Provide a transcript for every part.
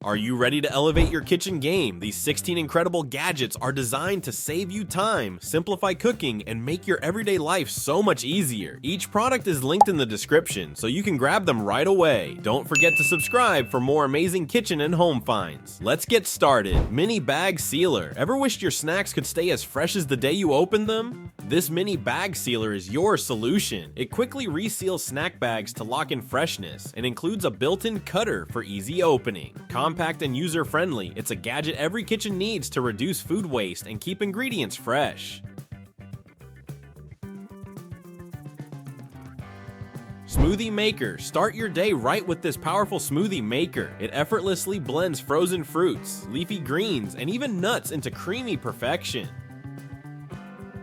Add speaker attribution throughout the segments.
Speaker 1: Are you ready to elevate your kitchen game? These 16 incredible gadgets are designed to save you time, simplify cooking, and make your everyday life so much easier. Each product is linked in the description, so you can grab them right away. Don't forget to subscribe for more amazing kitchen and home finds. Let's get started. Mini Bag Sealer. Ever wished your snacks could stay as fresh as the day you opened them? This mini bag sealer is your solution. It quickly reseals snack bags to lock in freshness and includes a built-in cutter for easy opening. Compact and user-friendly, it's a gadget every kitchen needs to reduce food waste and keep ingredients fresh. Smoothie Maker. Start your day right with this powerful smoothie maker. It effortlessly blends frozen fruits, leafy greens, and even nuts into creamy perfection.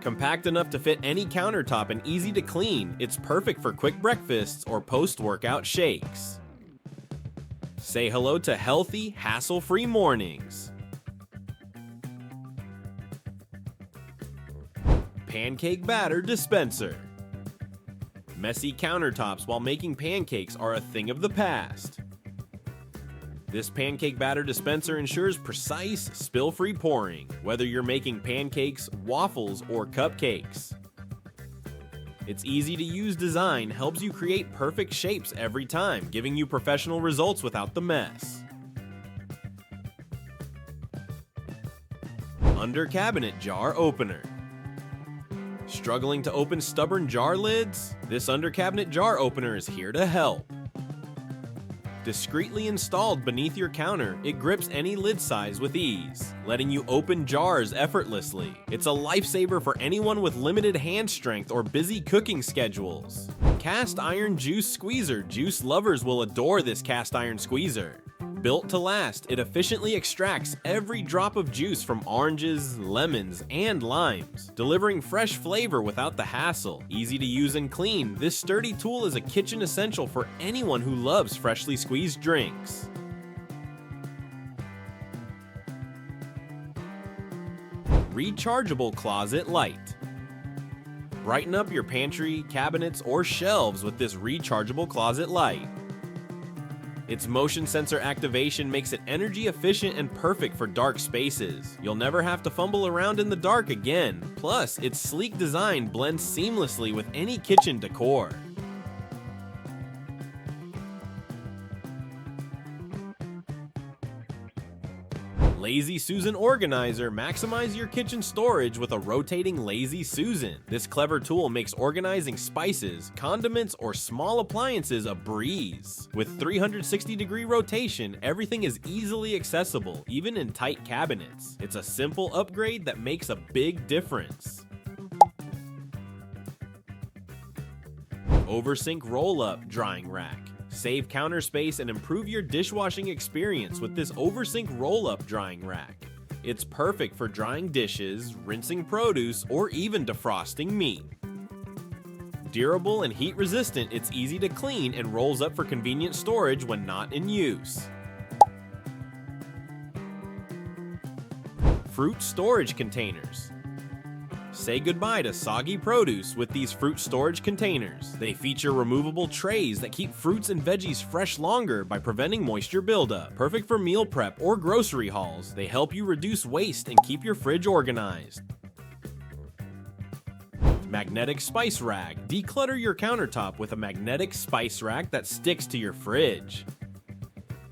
Speaker 1: Compact enough to fit any countertop and easy to clean, it's perfect for quick breakfasts or post-workout shakes. Say hello to healthy, hassle-free mornings. Pancake Batter Dispenser. Messy countertops while making pancakes are a thing of the past. This pancake batter dispenser ensures precise, spill-free pouring, whether you're making pancakes, waffles, or cupcakes. Its easy-to-use design helps you create perfect shapes every time, giving you professional results without the mess. Under Cabinet Jar Opener. Struggling to open stubborn jar lids? This under cabinet jar opener is here to help. Discreetly installed beneath your counter, it grips any lid size with ease, letting you open jars effortlessly. It's a lifesaver for anyone with limited hand strength or busy cooking schedules. Cast Iron Juice Squeezer. Juice lovers will adore this cast iron squeezer. Built to last, it efficiently extracts every drop of juice from oranges, lemons, and limes, delivering fresh flavor without the hassle. Easy to use and clean, this sturdy tool is a kitchen essential for anyone who loves freshly squeezed drinks. Rechargeable Closet Light. Brighten up your pantry, cabinets, or shelves with this rechargeable closet light. Its motion sensor activation makes it energy efficient and perfect for dark spaces. You'll never have to fumble around in the dark again. Plus, its sleek design blends seamlessly with any kitchen decor. Lazy Susan Organizer. Maximize your kitchen storage with a rotating Lazy Susan. This clever tool makes organizing spices, condiments, or small appliances a breeze. With 360-degree rotation, everything is easily accessible, even in tight cabinets. It's a simple upgrade that makes a big difference. Oversint Roll-Up Drying Rack. Save counter space and improve your dishwashing experience with this Oversint roll-up drying rack. It's perfect for drying dishes, rinsing produce, or even defrosting meat. Durable and heat-resistant, it's easy to clean and rolls up for convenient storage when not in use. Fruit Storage Containers. Say goodbye to soggy produce with these fruit storage containers. They feature removable trays that keep fruits and veggies fresh longer by preventing moisture buildup. Perfect for meal prep or grocery hauls, they help you reduce waste and keep your fridge organized. Magnetic Spice Rack. Declutter your countertop with a magnetic spice rack that sticks to your fridge.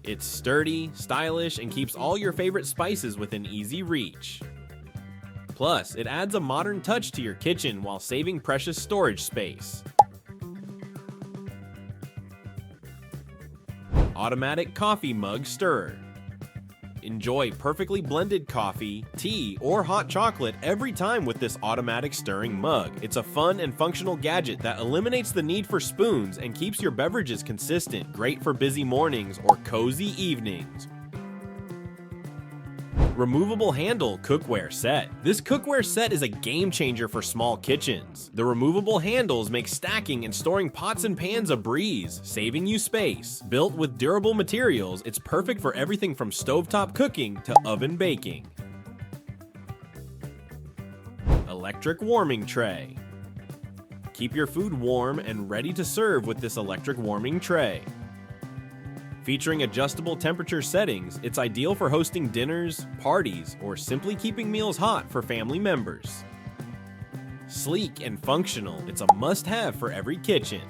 Speaker 1: It's sturdy, stylish, and keeps all your favorite spices within easy reach. Plus, it adds a modern touch to your kitchen while saving precious storage space. Automatic Coffee Mug Stirrer. Enjoy perfectly blended coffee, tea, or hot chocolate every time with this automatic stirring mug. It's a fun and functional gadget that eliminates the need for spoons and keeps your beverages consistent. Great for busy mornings or cozy evenings. Removable Handle Cookware Set. This cookware set is a game changer for small kitchens. The removable handles make stacking and storing pots and pans a breeze, saving you space. Built with durable materials, it's perfect for everything from stovetop cooking to oven baking. Electric Warming Tray. Keep your food warm and ready to serve with this electric warming tray. Featuring adjustable temperature settings, it's ideal for hosting dinners, parties, or simply keeping meals hot for family members. Sleek and functional, it's a must-have for every kitchen.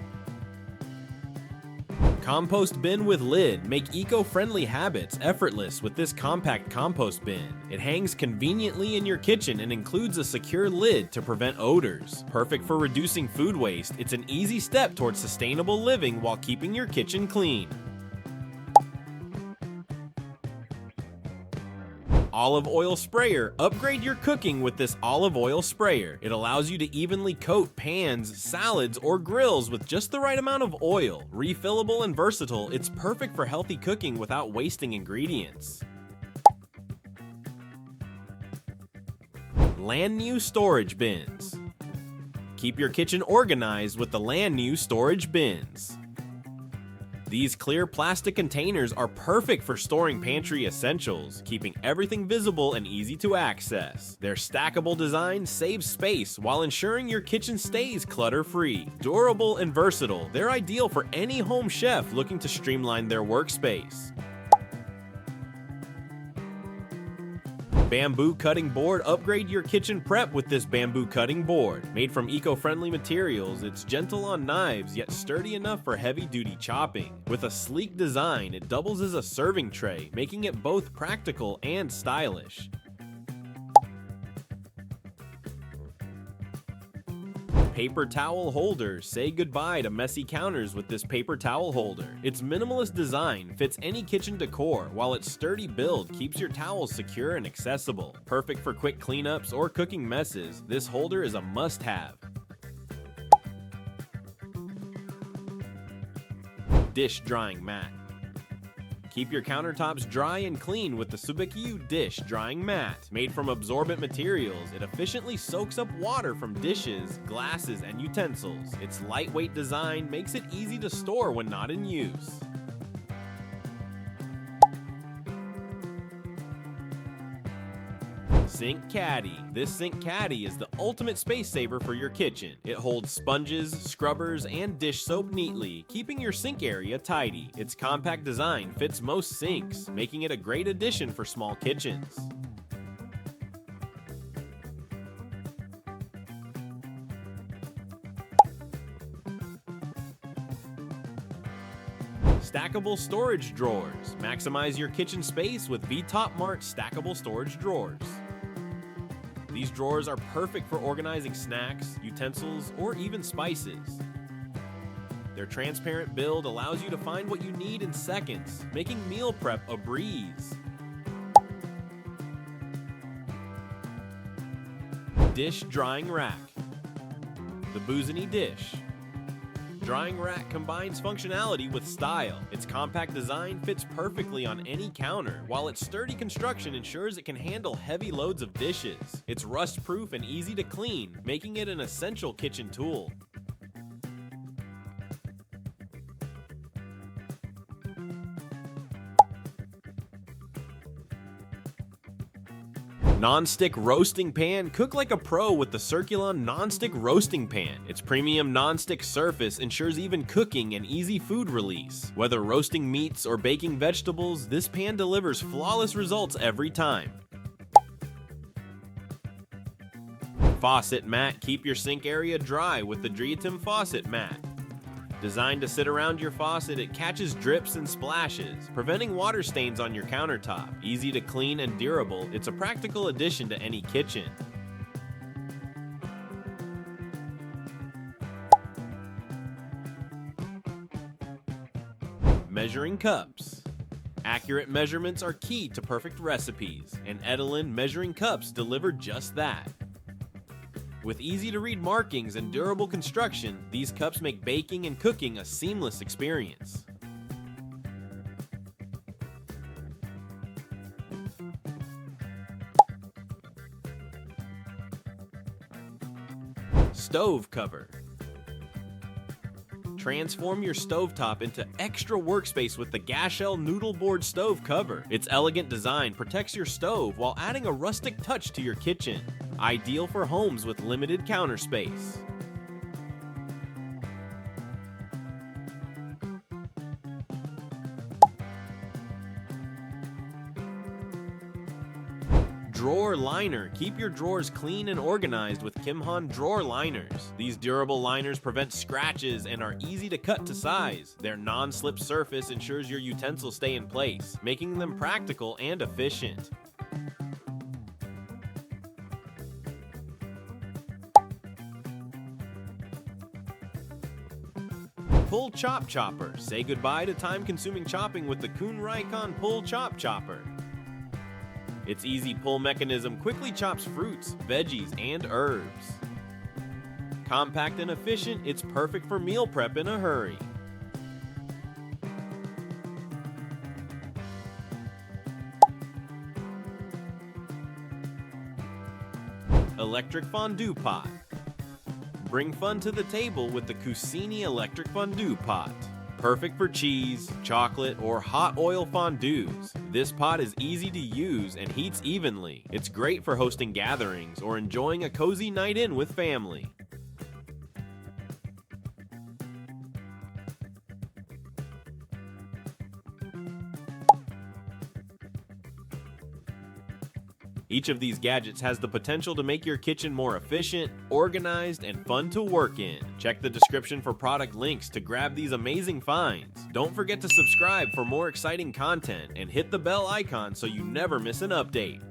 Speaker 1: Compost bin with lid. Make eco-friendly habits effortless with this compact compost bin. It hangs conveniently in your kitchen and includes a secure lid to prevent odors. Perfect for reducing food waste, it's an easy step towards sustainable living while keeping your kitchen clean. Olive oil sprayer. Upgrade your cooking with this olive oil sprayer. It allows you to evenly coat pans, salads, or grills with just the right amount of oil. Refillable and versatile, it's perfect for healthy cooking without wasting ingredients. Land New storage bins. Keep your kitchen organized with the Land New storage bins. These clear plastic containers are perfect for storing pantry essentials, keeping everything visible and easy to access. Their stackable design saves space while ensuring your kitchen stays clutter-free. Durable and versatile, they're ideal for any home chef looking to streamline their workspace. Bamboo cutting board. Upgrade your kitchen prep with this bamboo cutting board. Made from eco-friendly materials, it's gentle on knives yet sturdy enough for heavy-duty chopping. With a sleek design, it doubles as a serving tray, making it both practical and stylish. Paper towel holder. Say goodbye to messy counters with this paper towel holder. Its minimalist design fits any kitchen decor, while its sturdy build keeps your towels secure and accessible. Perfect for quick cleanups or cooking messes, this holder is a must-have. Dish drying mat. Keep your countertops dry and clean with the Subikyu dish drying mat. Made from absorbent materials, it efficiently soaks up water from dishes, glasses, and utensils. Its lightweight design makes it easy to store when not in use. Sink Caddy. This sink caddy is the ultimate space saver for your kitchen. It holds sponges, scrubbers, and dish soap neatly, keeping your sink area tidy. Its compact design fits most sinks, making it a great addition for small kitchens. Stackable storage drawers. Maximize your kitchen space with V-Top Mart stackable storage drawers. These drawers are perfect for organizing snacks, utensils, or even spices. Their transparent build allows you to find what you need in seconds, making meal prep a breeze. Dish drying rack. The Boozany dish. Drying rack combines functionality with style. Its compact design fits perfectly on any counter, while its sturdy construction ensures it can handle heavy loads of dishes. It's rust-proof and easy to clean, making it an essential kitchen tool. Nonstick Roasting Pan. Cook like a pro with the Circulon Nonstick Roasting Pan. Its premium nonstick surface ensures even cooking and easy food release. Whether roasting meats or baking vegetables, this pan delivers flawless results every time. Faucet mat. Keep your sink area dry with the Driatim Faucet Mat. Designed to sit around your faucet, it catches drips and splashes, preventing water stains on your countertop. Easy to clean and durable, it's a practical addition to any kitchen. Measuring cups. Accurate measurements are key to perfect recipes, and Edelin measuring cups deliver just that. With easy-to-read markings and durable construction, these cups make baking and cooking a seamless experience. Stove cover. Transform your stovetop into extra workspace with the Gashel Noodle Board Stove Cover. Its elegant design protects your stove while adding a rustic touch to your kitchen. Ideal for homes with limited counter space. Drawer Liner. Keep your drawers clean and organized with Kuhn drawer liners. These durable liners prevent scratches and are easy to cut to size. Their non-slip surface ensures your utensils stay in place, making them practical and efficient. Pull Chop Chopper. Say goodbye to time-consuming chopping with the Kuhn Rikon Pull Chop Chopper. Its easy pull mechanism quickly chops fruits, veggies, and herbs. Compact and efficient, it's perfect for meal prep in a hurry. Electric Fondue Pot. Bring fun to the table with the Kuhn Electric Fondue Pot. Perfect for cheese, chocolate, or hot oil fondues. This pot is easy to use and heats evenly. It's great for hosting gatherings or enjoying a cozy night in with family. Each of these gadgets has the potential to make your kitchen more efficient, organized, and fun to work in. Check the description for product links to grab these amazing finds. Don't forget to subscribe for more exciting content and hit the bell icon so you never miss an update.